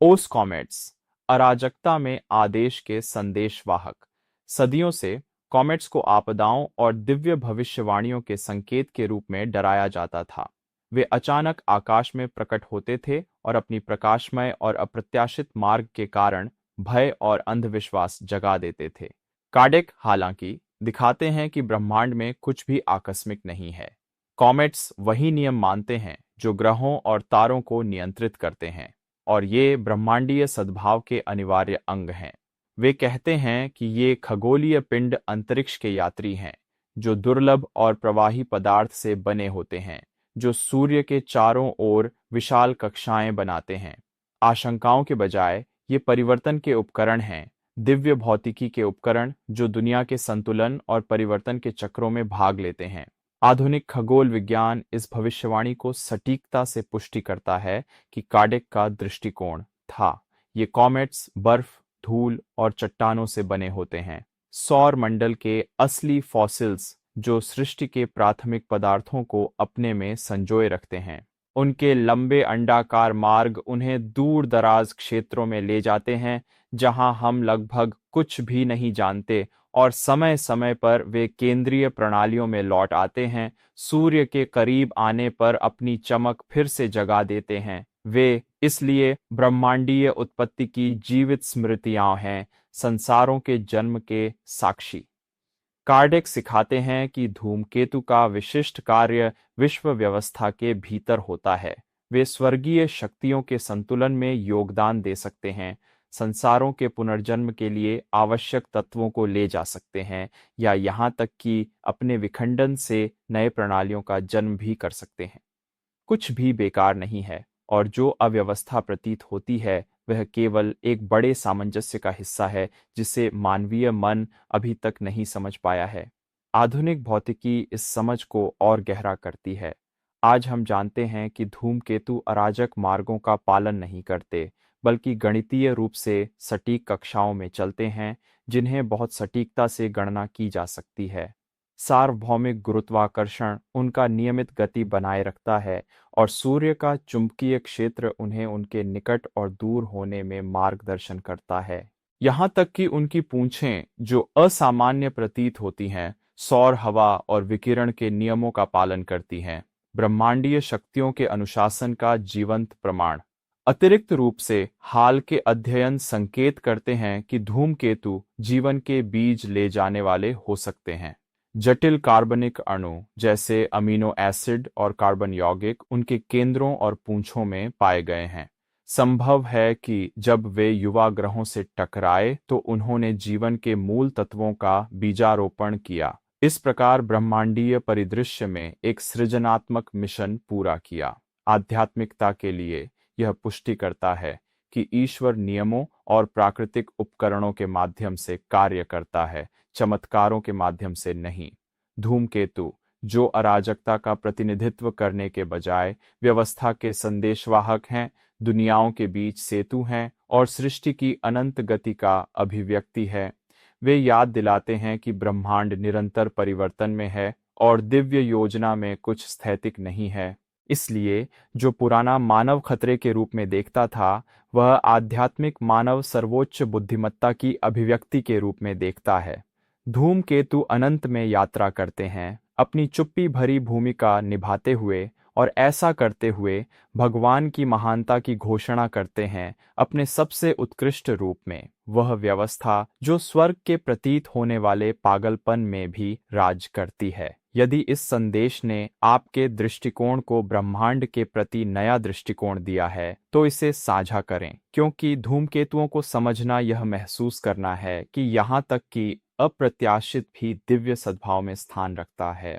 ओस कॉमेट्स अराजकता में आदेश के संदेशवाहक। सदियों से कॉमेट्स को आपदाओं और दिव्य भविष्यवाणियों के संकेत के रूप में डराया जाता था। वे अचानक आकाश में प्रकट होते थे और अपनी प्रकाशमय और अप्रत्याशित मार्ग के कारण भय और अंधविश्वास जगा देते थे। कार्डेक हालांकि दिखाते हैं कि ब्रह्मांड में कुछ भी आकस्मिक नहीं है। कॉमेट्स वही नियम मानते हैं जो ग्रहों और तारों को नियंत्रित करते हैं, और ये ब्रह्मांडीय सद्भाव के अनिवार्य अंग हैं। वे कहते हैं कि ये खगोलीय पिंड अंतरिक्ष के यात्री हैं, जो दुर्लभ और प्रवाही पदार्थ से बने होते हैं, जो सूर्य के चारों ओर विशाल कक्षाएं बनाते हैं। आशंकाओं के बजाय ये परिवर्तन के उपकरण हैं, दिव्य भौतिकी के उपकरण जो दुनिया के संतुलन और परिवर्तन के चक्रों में भाग लेते हैं। आधुनिक खगोल विज्ञान इस भविष्यवाणी को सटीकता से पुष्टि करता है कि कार्डेक का दृष्टिकोण था। ये कॉमेट्स बर्फ, धूल और चट्टानों से बने होते हैं, सौर मंडल के असली फॉसिल्स जो सृष्टि के प्राथमिक पदार्थों को अपने में संजोए रखते हैं। उनके लंबे अंडाकार मार्ग उन्हें दूर दराज क्षेत्रों में ले जाते हैं, जहां हम लगभग कुछ भी नहीं जानते, और समय समय पर वे केंद्रीय प्रणालियों में लौट आते हैं, सूर्य के करीब आने पर अपनी चमक फिर से जगा देते हैं। वे इसलिए ब्रह्मांडीय उत्पत्ति की जीवित स्मृतियां हैं, संसारों के जन्म के साक्षी। कार्डेक सिखाते हैं कि धूमकेतु का विशिष्ट कार्य विश्व व्यवस्था के भीतर होता है। वे स्वर्गीय शक्तियों के संतुलन में योगदान दे सकते हैं, संसारों के पुनर्जन्म के लिए आवश्यक तत्वों को ले जा सकते हैं, या यहाँ तक कि अपने विखंडन से नए प्रणालियों का जन्म भी कर सकते हैं। कुछ भी बेकार नहीं है, और जो अव्यवस्था प्रतीत होती है वह केवल एक बड़े सामंजस्य का हिस्सा है जिसे मानवीय मन अभी तक नहीं समझ पाया है। आधुनिक भौतिकी इस समझ को और गहरा करती है। आज हम जानते हैं कि धूमकेतु अराजक मार्गों का पालन नहीं करते, बल्कि गणितीय रूप से सटीक कक्षाओं में चलते हैं, जिन्हें बहुत सटीकता से गणना की जा सकती है। सार्वभौमिक गुरुत्वाकर्षण उनका नियमित गति बनाए रखता है, और सूर्य का चुंबकीय क्षेत्र उन्हें उनके निकट और दूर होने में मार्गदर्शन करता है। यहाँ तक कि उनकी पूंछें, जो असामान्य प्रतीत होती हैं, सौर हवा और विकिरण के नियमों का पालन करती हैं, ब्रह्मांडीय शक्तियों के अनुशासन का जीवंत प्रमाण। अतिरिक्त रूप से हाल के अध्ययन संकेत करते हैं कि धूमकेतु जीवन के बीज ले जाने वाले हो सकते हैं। जटिल कार्बनिक अणु जैसे अमीनो एसिड और कार्बन यौगिक उनके केंद्रों और पूंछों में पाए गए हैं। संभव है कि जब वे युवा ग्रहों से टकराए तो उन्होंने जीवन के मूल तत्वों का बीजारोपण किया। इस प्रकार ब्रह्मांडीय परिदृश्य में एक सृजनात्मक मिशन पूरा किया। आध्यात्मिकता के लिए यह पुष्टि करता है कि ईश्वर नियमों और प्राकृतिक उपकरणों के माध्यम से कार्य करता है, चमत्कारों के माध्यम से नहीं। धूमकेतु, जो अराजकता का प्रतिनिधित्व करने के बजाय व्यवस्था के संदेशवाहक हैं, दुनियाओं के बीच सेतु हैं और सृष्टि की अनंत गति का अभिव्यक्ति है। वे याद दिलाते हैं कि ब्रह्मांड निरंतर परिवर्तन में है और दिव्य योजना में कुछ स्थैतिक नहीं है। इसलिए जो पुराना मानव खतरे के रूप में देखता था, वह आध्यात्मिक मानव सर्वोच्च बुद्धिमत्ता की अभिव्यक्ति के रूप में देखता है। धूमकेतु अनंत में यात्रा करते हैं, अपनी चुप्पी भरी भूमिका निभाते हुए, और ऐसा करते हुए भगवान की महानता की घोषणा करते हैं अपने सबसे उत्कृष्ट रूप में। वह व्यवस्था जो स्वर्ग के प्रतीत होने वाले पागलपन में भी राज करती है। यदि इस संदेश ने आपके दृष्टिकोण को ब्रह्मांड के प्रति नया दृष्टिकोण दिया है, तो इसे साझा करें, क्योंकि धूमकेतुओं को समझना यह महसूस करना है कि यहाँ तक कि अप्रत्याशित भी दिव्य सद्भाव में स्थान रखता है।